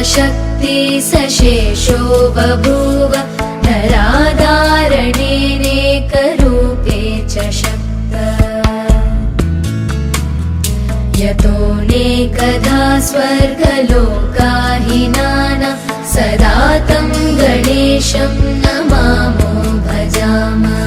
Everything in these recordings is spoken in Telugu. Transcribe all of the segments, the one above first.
शक्ति सशेषो बभूव नराधारणेनेकरूपे च शक्त यतोऽनेकधा स्वर्गलोकाहिनाना सदा तं गणेशं नमामो भजामः।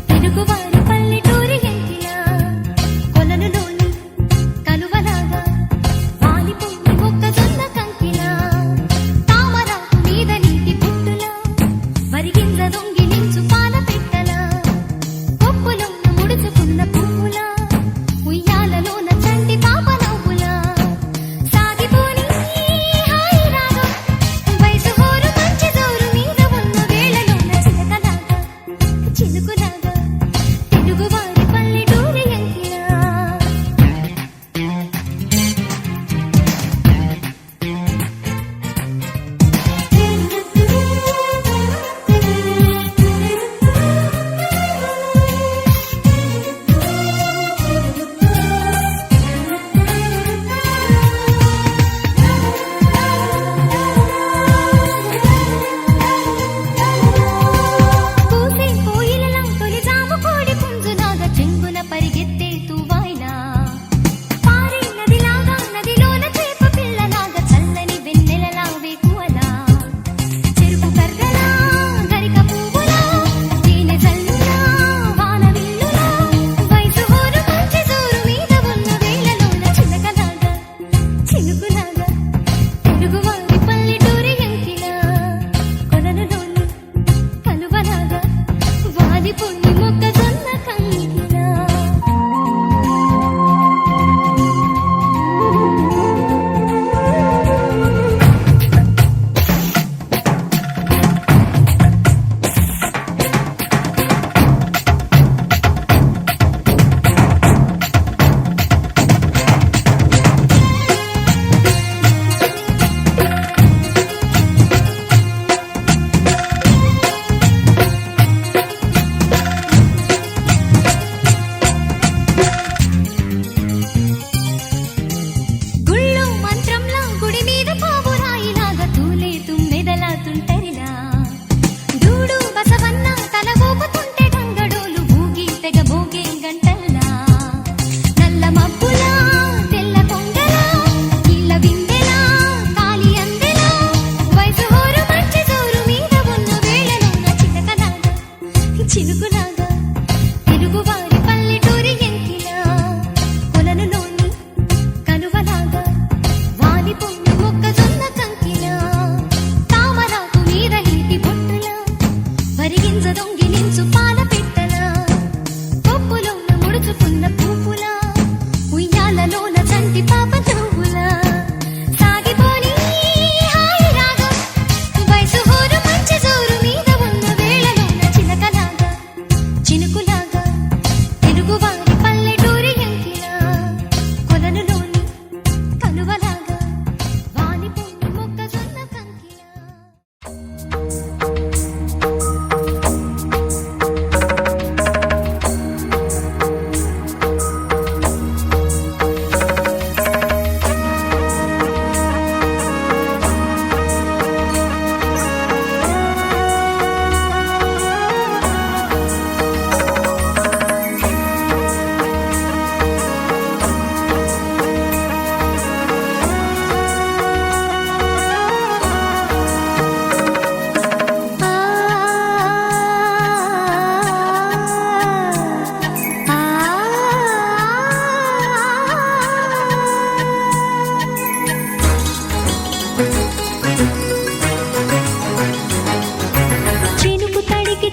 తెలుగువారి పల్లెటూరి ఎంకిలా కొలనులోని కలువలాగా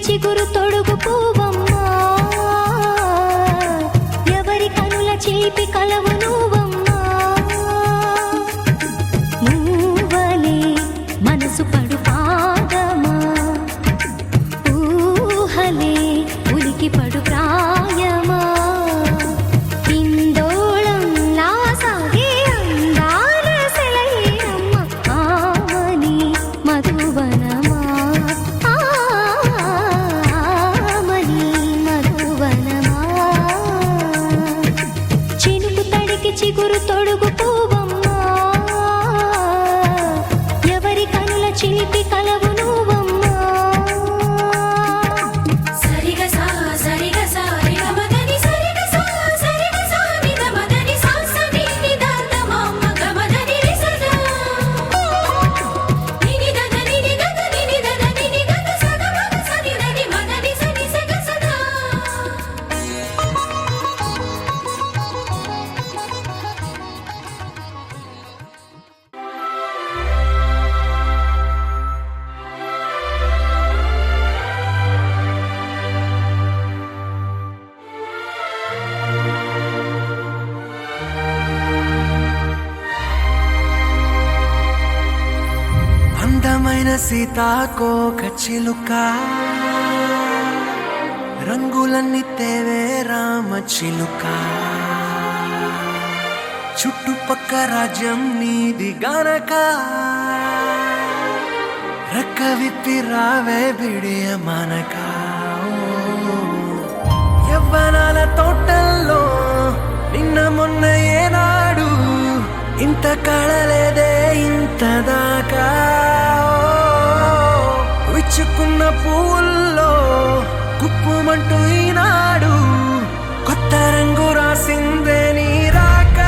చిగురు తొడుగు పువ్వమ్మా ఎవరి కనుల చిలిపి కలవు నువ్వమ్మా నువ్వలే మనసు పడు పాదమా ఊహలే ఉలికి పడు ప్రాయమా ఇందోళంలా సాగే అందాల సెలయేరమ్మ ఆమని మధువనమా ఆమని మధువనమా చినుకు తడికి చిగురు తొడుగు పువ్వమ్మా ఎవరి కనుల చిలిపి కలవు నువ్వమ్మా సరిగ సా సరిగ సా రిగ మదని సరిగ సా సరిగ సా నిద మదని సా సని నిదాత మమ్మ గమదని రిసదా నిని దద నిని గద నిని దద నిని గద సద మగ సని దని మదని సని సగ సదా అందమైన సీతాకోక చిలుక రంగులన్నీ తేవే రామ చిలుక చుట్టుపక్క రాజ్యం నీది గనక రెక్క విప్పి రావే బిడియ మనక యవ్వనాల తోటల్లో నిన్న మొన్న ఏనాడు ఇంత కళలేదే ఇంత దాకా విచ్చుకున్న పువ్వుల్లో కుప్పుమంటూ ఈనాడు కొత్త రంగు రాసిందే నీ రాక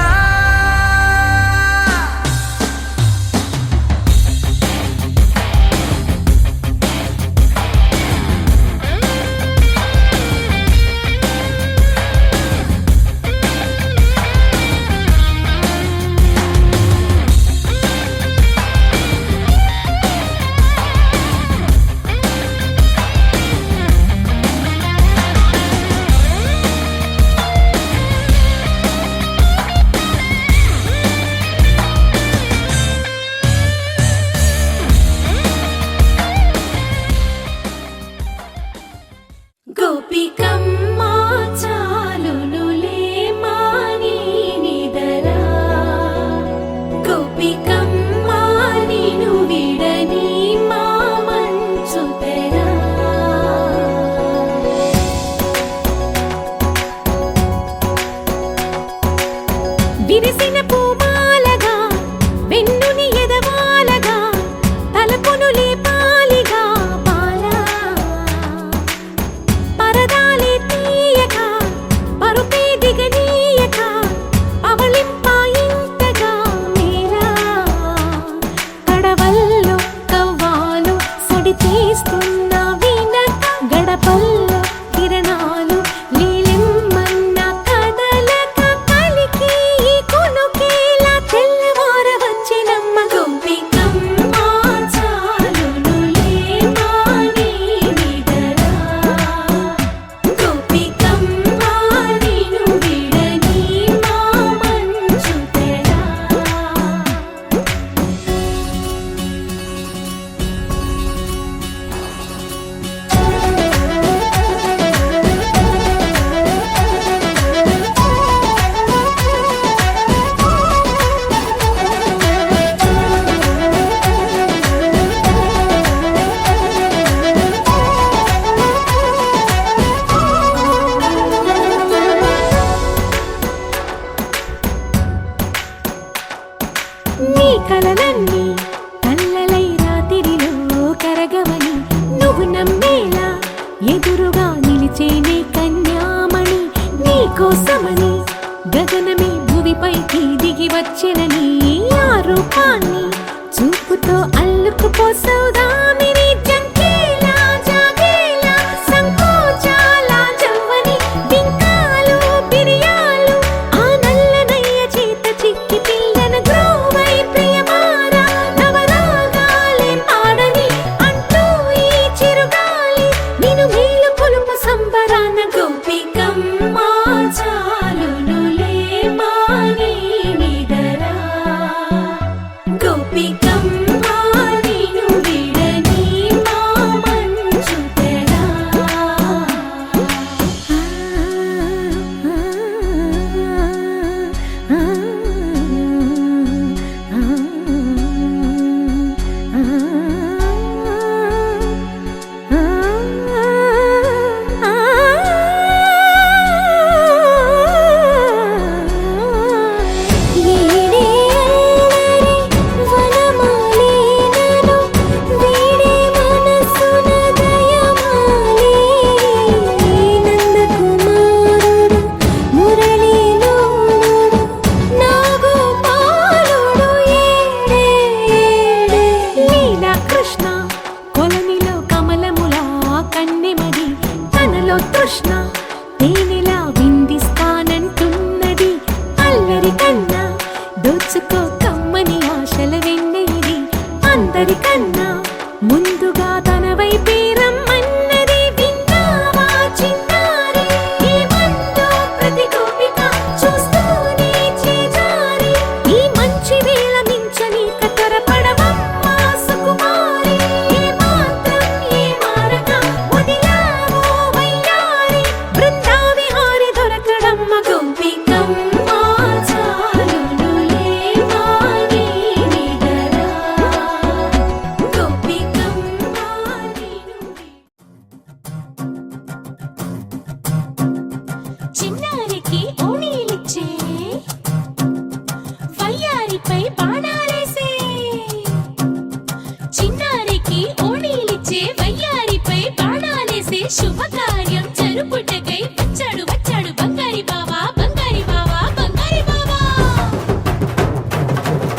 శుభకార్యం జరుపుటకై వచ్చాడు వచ్చాడు బంగారి బావా బంగారి బావా బంగారి బావా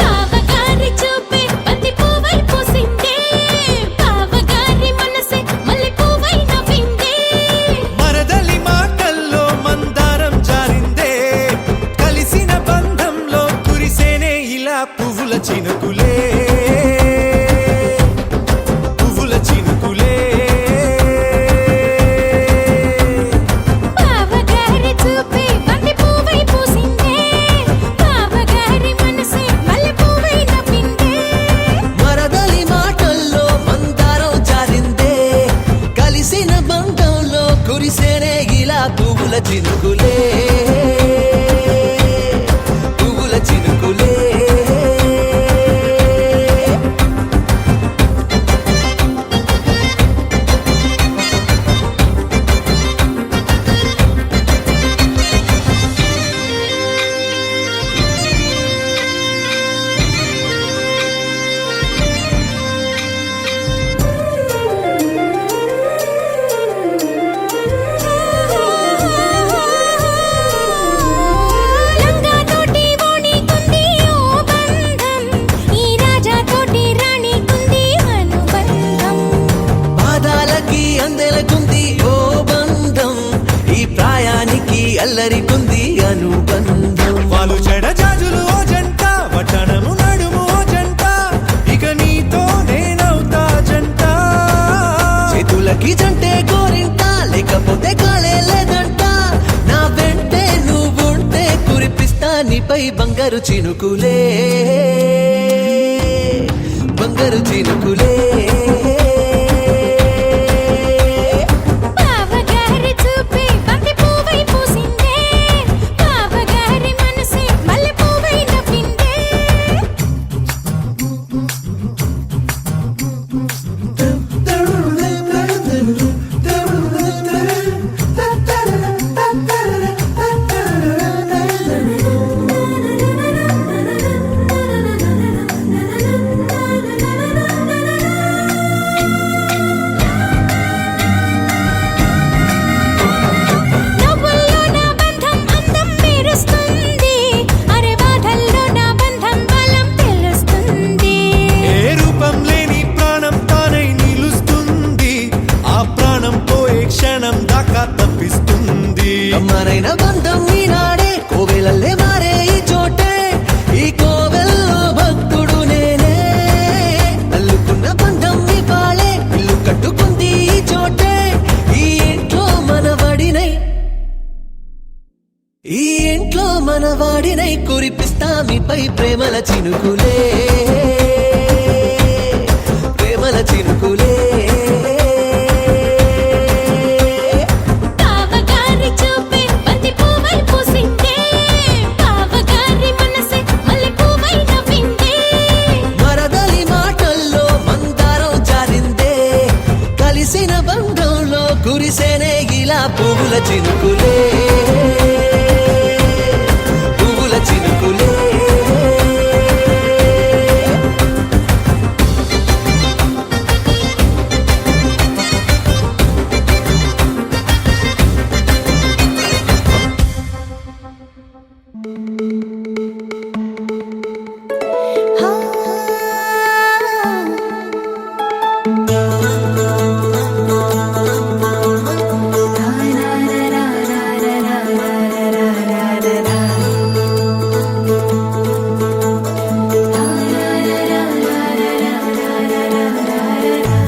బావగారి చూపే బంతి పువ్వై పూసిందే బావగారి మనసే మల్లె పువ్వై నవ్విందే మరదలి మాటల్లో మందారం జారిందే కలిసిన బంధంలో కురిసేనే ఇలా పువ్వుల చినుకులే పువ్వుల చినుకులే బావగారి చూపే బంతి పువ్వై పూసిందే బావగారి మనసే మల్లె పువ్వై నవ్విందే మరదలి మాటల్లో మందారం జారిందే కలిసిన బంధంలో కురిసేనే ఇలా పువ్వుల చినుకులే పువ్వుల చినుకులే లంగా తోటి ఓణి కుంది ఓ బంధం ఈ రాజా తోటి రాణి కుంది అనుబంధం పాదాలకి అందెలకుంది ఓ బంధం ఈ ప్రాయానికి అల్లరికుంది అనుబంధం వాళ్ళు చెడ జాజులు ఓ జంట వటనము నడుము ఓ జంట ఇక నీతో నేనవుతా జంట చేతులకి జంటే గోరింట లేకపోతే కాలే లేదంట నా వెంటే నువ్వుంటే కురిపిస్తా నీపై బంగారు చినుకులే బంగారు చినుకులే బావగారి చూపే బంతి పువ్వై పూసిందే బావగారి మనసే మల్లె పువ్వై నవ్విందే నవ్వుల్లో నా బంధం అందం మెరుస్తుంది అరే బాధల్లో నా బంధం బలం తెలుస్తుంది ఏ రూపం లేని ప్రాణం తానై నిలుస్తుంది ఆ ప్రాణం పోయే క్షణం దాకా తప్పిస్తుంది అమ్మరైన బంధం ఈనాడే కోవెలల్లే మారే ఈ చోటే ఈ కోవెల్లో భక్తుడు నేనే అల్లుకున్న బంధం ఇవాళే ఇల్లు కట్టుకుంది ఈ చోటే ఈ ఇంట్లో మనవాడినై ఈ ఇంట్లో మనవాడినై కురిపిస్తా మీపై ప్రేమల చినుకులే ప్రేమల చినుకులే బావగారి చూపే బంతి పువ్వై పూసిందే బావగారి మనసే మల్లె పువ్వై నవ్విందే మరదలి మాటల్లో మందారం జారిందే కలిసిన బంధంలో కురిసేనే ఇలా పువ్వుల చినుకులే పువ్వుల చినుకులే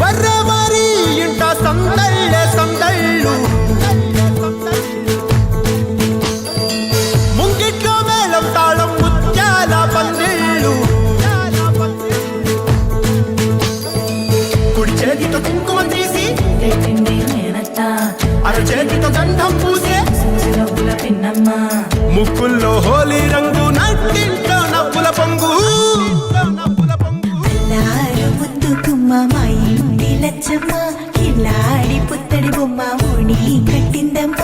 వర్ర మరి ఇంట సందళ్ళే సందళ్ళు ముంగిట్లో మేళం తాళం ముత్యాల పందిళ్ళు కుడి చేతితో కుంకుమ తీసి అర చేతితో గంధం పూసే ముక్కుల్లో హోలీ రంగు నట్టింట్లో నవ్వుల పొంగు అల్లారు ముద్దు గుమ్మ మా ఇంటి లచ్చమ్మ కిల్లాడి పుత్తడి బొమ్మ ఓణి కట్టిందమ్మ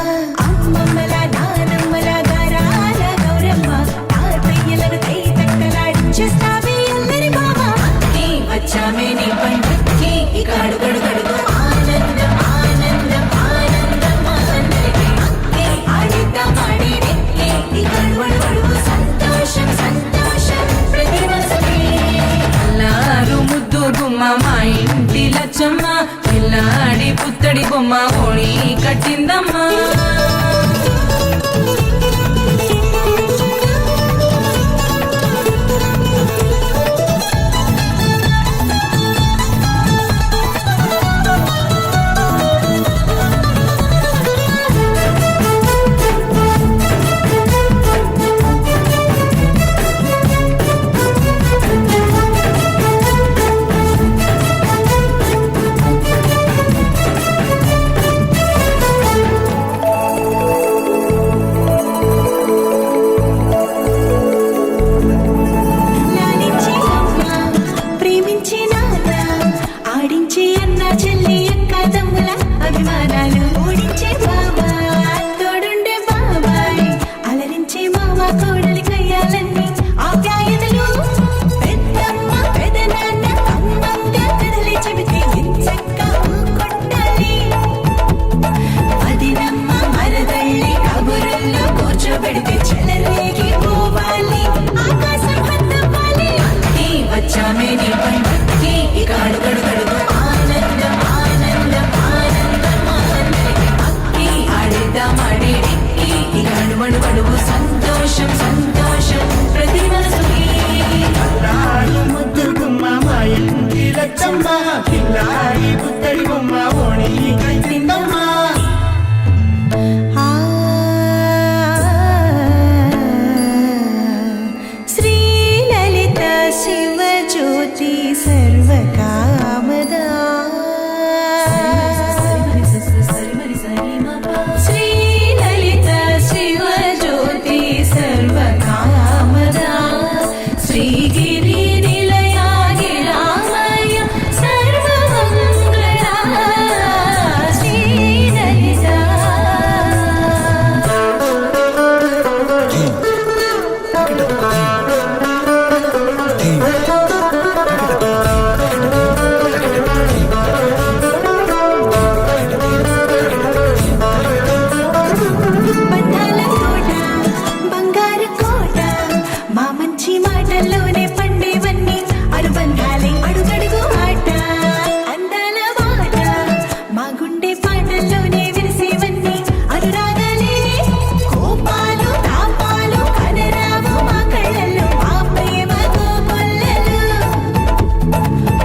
అమ్మమ్మల నానమ్మల గారాల గౌరమ్మ తాతయ్యలను కై తట్టలాడించేస్తావే అల్లరి బావ వచ్చామే నీ పండుక్కి ఇక అడుగడుగడుగు ఆనందం ఆనందం ఆనందం ఇంటి లచ్చమ్మ పిల్లాడి పుత్తడి బొమ్మ ఓణి కట్టిందమ్మా లాలించే అమ్మ, ప్రేమించే నాన్న, ఆడించే అన్న చెల్లి అక్క తమ్ముల అభిమానాలు ఓడించే బాబా తోడుండే బాబాయ్ అలరించే మామ కోడలి కయ్యాలన్నీ ఆప్యాయతలు పెద్దమ్మ పెదనాన్న అమ్మంత కథలే చెబితే ఎంచక్కా కొట్టాలి అదినమ్మ మరదళ్ళి కబురుల్లో కూర్చోబెడితే చెలరేగి పోవాలి ఆకాశం హద్దవ్వాలి అక్కి వచ్చామే నీ పండక్కి ఇక అడుగడుగడుగు ఆనందం ఆనందం ఆనందం ఆనందం అక్కి ఆడిద్దాం ఆడేడిక్కి ఇక అడుగడుగడుగు సంతోషం సంతోషం ప్రతి మనసుకి ముద్దు గుమ్మ మా ఇంటి లచ్చమ్మ పిల్లాడి పుత్తడి బొమ్మ ఓణి కట్టిందమ్మా శ్రీలలిత శివజ్యోతి సర్వకామదా శ్రీలలిత శివజ్యోతి సర్వకామదా శ్రీగిరి నిలయాగిరామయ సర్వమంగళా శ్రీలలిత బంధాల కోట బంగారు కోట మా మంచి మాటల్లోనే పండేవన్నీ అనుబంధాలే అడుగడుగు ఆట అందాల మాట మా గుండె పాటల్లోనే విరిసేవన్నీ అనురాగాలే కోపాలు తాపాలు కనరావు మా కళ్ళల్లో మా ప్రేమ కోకొల్లలు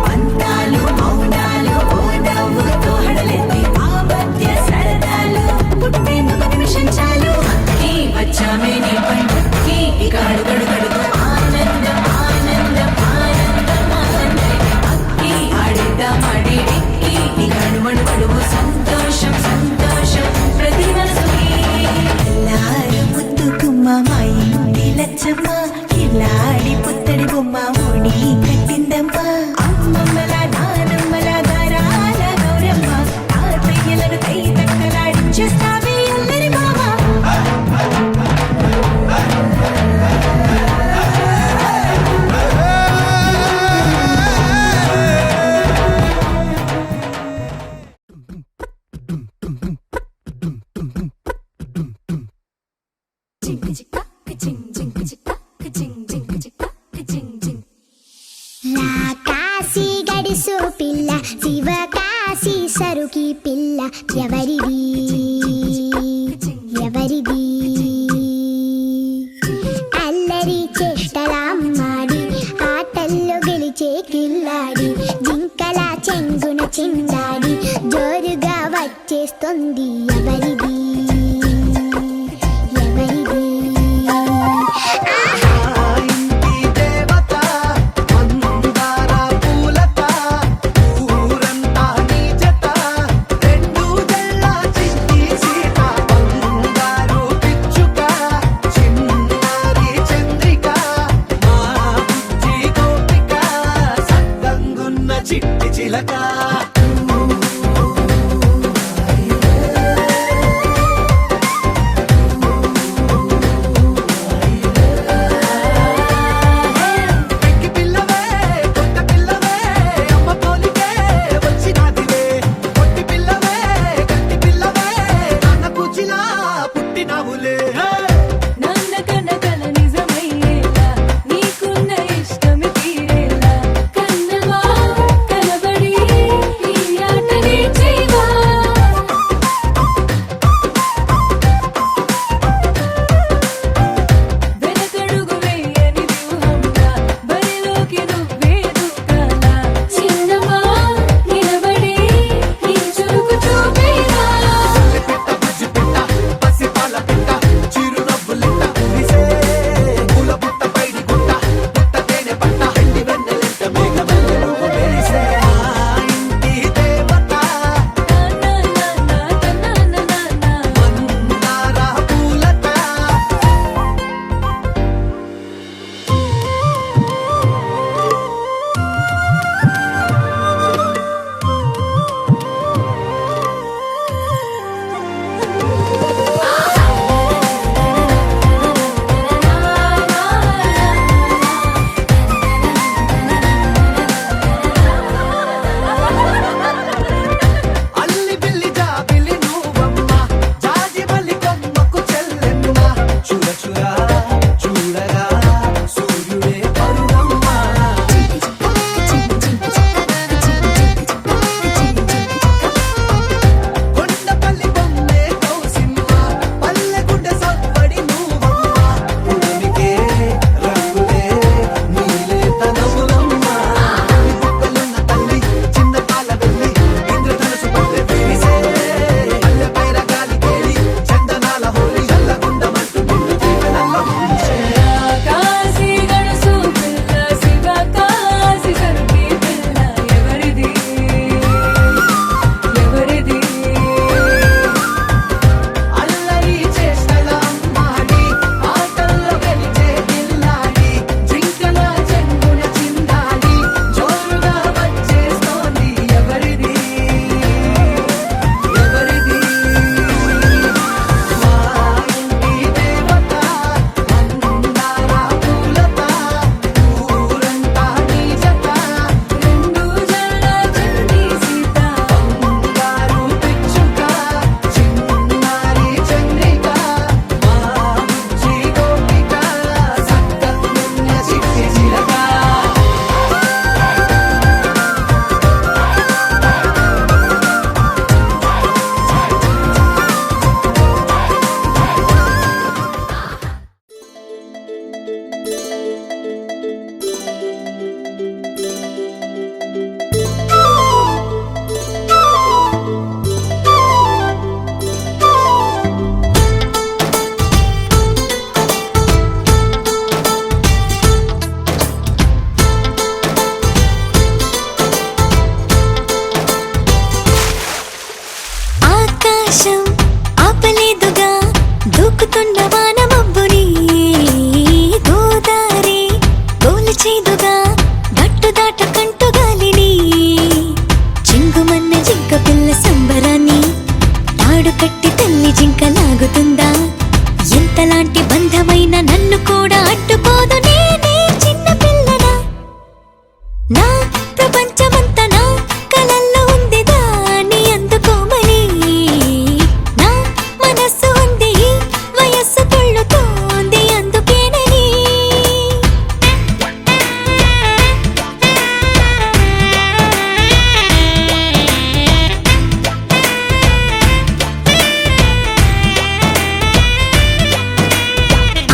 పంతాలు మౌనాలు ఓ నవ్వుతో హడలెత్తి మా మధ్య సరదాలు పుట్టేందుకు నిమిషం చాలు అక్కి వచ్చామే నీ పండక్కి ఇక అడుగడుగడుగు ఆనందం ఆనందం ఆనందం ఆనందం అక్కి ఆడిద్దాం ఆడేడిక్కి ఇక అడుగడుగడుగు సంతోషం సంతోషం ప్రతి మనసుకి ఎల్లారు ముద్దు గుమ్మ మా ఇంటి లచ్చమ్మ కిల్లాడి పుత్తడి బొమ్మ ఓడి కట్టిందమ్మ అమ్మమ్మల నానమ్మల గారాల గౌరమ్మ తాతయ్యలను కై తక్కలాడించేస్తావే అల్లరి మామ నా కాశీ గడిసు పిల్ల శివ కాశీ సరుకి పిల్ల ఎవరిది ఎవరిది అల్లరి చేష్టలామ్మాడి ఆటల్లో గెలిచే కిల్లాడి జింకల చెంగున చిందాడి జోరుగా వచ్చేస్తుంది ఎవరిది ఎవరిది ఇంటి దేవత మందార పూలత ఊరంతా నీ జత రెండు జల్ల చిట్టి సీత బంగారు పిచ్చుక చిన్నారి చంద్రిక మా బుజ్జి గోపిక సద్దంగున్న చిట్టి చిలక సంబరమన్న జింక పిల్ల సంబరాన్ని తాడు కట్టి తల్లి జింక లాగుతుందా ఎంతలాంటి బంధమైన నన్ను కూడా అడ్డుకోదు నేనే చిన్న పిల్లనా నా ప్రపంచమంతా నా కలల్లో ఉంది దాన్ని అందుకోమని నా మనస్సు ఉంది ఈ వయస్సు తుళ్ళుతోంది అందుకేనని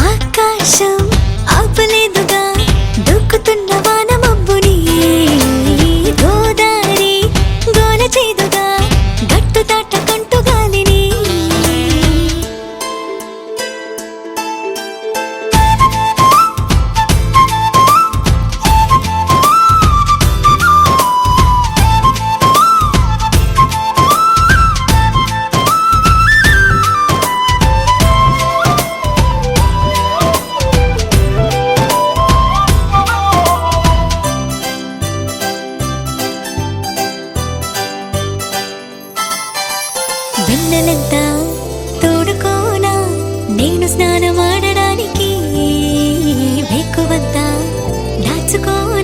ఆకాశం ఆపలేదుగా దూకుతున్న వానమబ్బుని గోదారి గోల చేదుగా గట్టు దాటకంటూ గాలిని వెన్నెలంతా తోడుకోనా నేను స్నానమాడడానికి వేకువంతా దాచుకోనా